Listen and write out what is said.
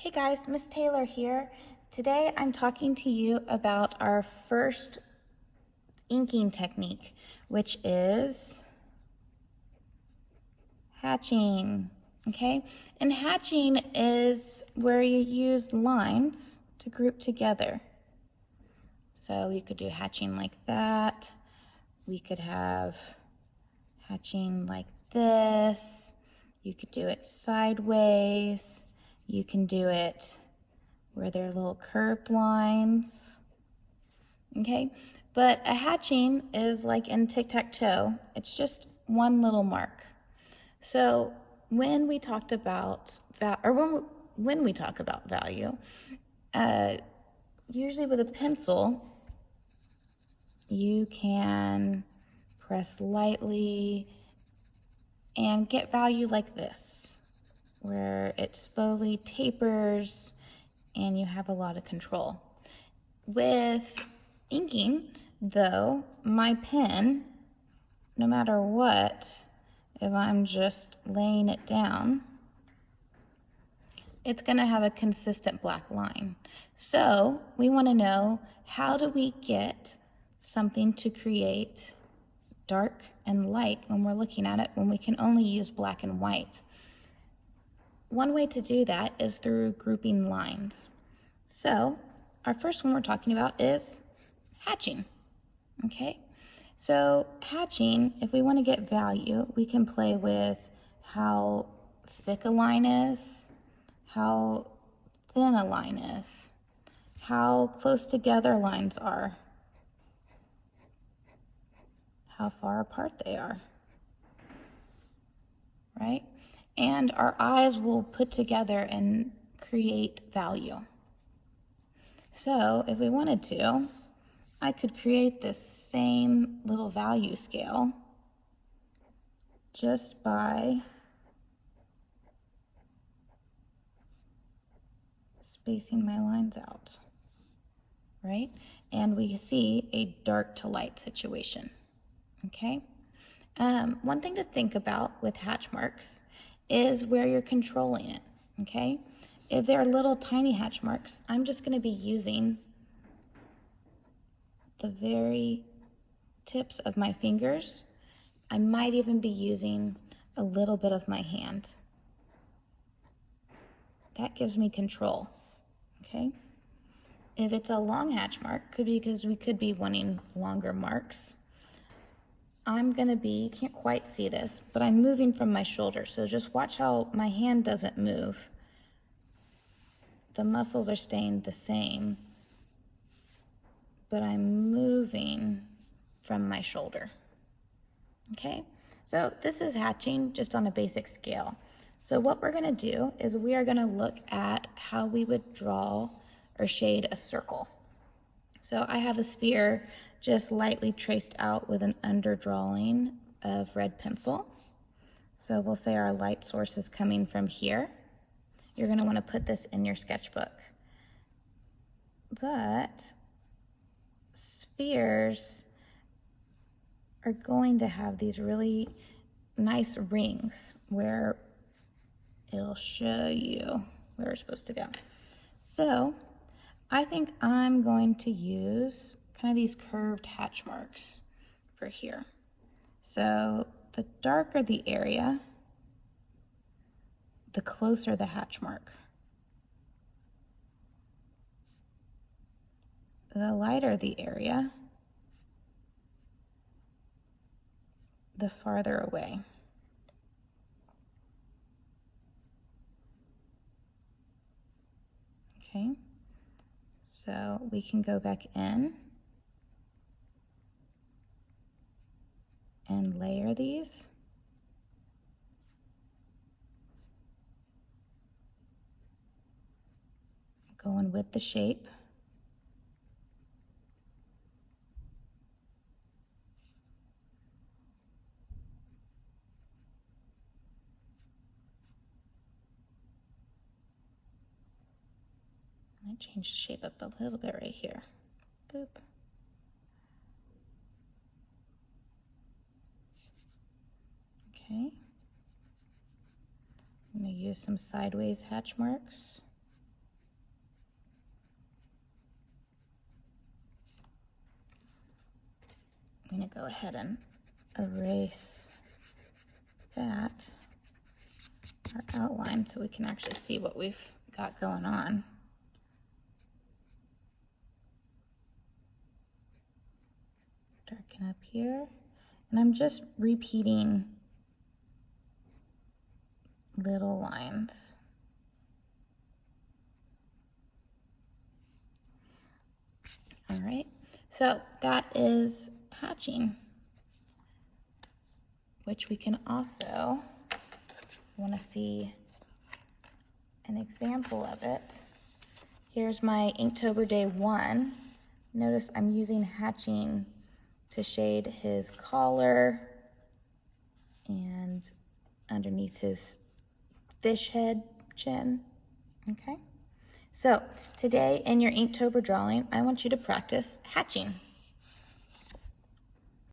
Hey guys, Miss Taylor here. Today I'm talking to you about our first inking technique, which is hatching. Okay, and hatching is where you use lines to group together. So you could do hatching like that. We could have hatching like this. You could do it sideways. You can do it where there are little curved lines. Okay, but a hatching is like in tic-tac-toe. It's just one little mark. So when we talked about when we talk about value, usually with a pencil, you can press lightly and get value like this, where it slowly tapers and you have a lot of control. With inking, though, my pen, no matter what, if I'm just laying it down, it's going to have a consistent black line. So we want to know, how do we get something to create dark and light when we're looking at it when we can only use black and white? One way to do that is through grouping lines. So our first one we're talking about is hatching. Okay, so hatching, if we want to get value, we can play with how thick a line is, how thin a line is, how close together lines are, how far apart they are, right? And our eyes will put together and create value. So if we wanted to, I could create this same little value scale just by spacing my lines out, right? And we see a dark to light situation, okay? One thing to think about with hatch marks is where you're controlling it, okay? If they're little tiny hatch marks, I'm just gonna be using the very tips of my fingers. I might even be using a little bit of my hand. That gives me control, okay? If it's a long hatch mark, could be because we could be wanting longer marks. I'm gonna be, can't quite see this, but I'm moving from my shoulder. So just watch how my hand doesn't move. The muscles are staying the same, but I'm moving from my shoulder. Okay, so this is hatching just on a basic scale. So what we're gonna do is we are gonna look at how we would draw or shade a circle. So I have a sphere just lightly traced out with an underdrawing of red pencil. So we'll say our light source is coming from here. You're gonna wanna put this in your sketchbook. But spheres are going to have these really nice rings where it'll show you where we're supposed to go. So I think I'm going to use kind of these curved hatch marks for here. So the darker the area, the closer the hatch mark. The lighter the area, the farther away. Okay, so we can go back in and layer these. Going with the shape. I might change the shape up a little bit right here. Boop. Okay. I'm going to use some sideways hatch marks. I'm gonna go ahead and erase that, our outline, so we can actually see what we've got going on. Darken up here, and I'm just repeating little lines. All right, so that is hatching, which we can also, want to see an example of it. Here's my Inktober Day 1. Notice I'm using hatching to shade his collar and underneath his fish head chin, okay? So today in your Inktober drawing, I want you to practice hatching.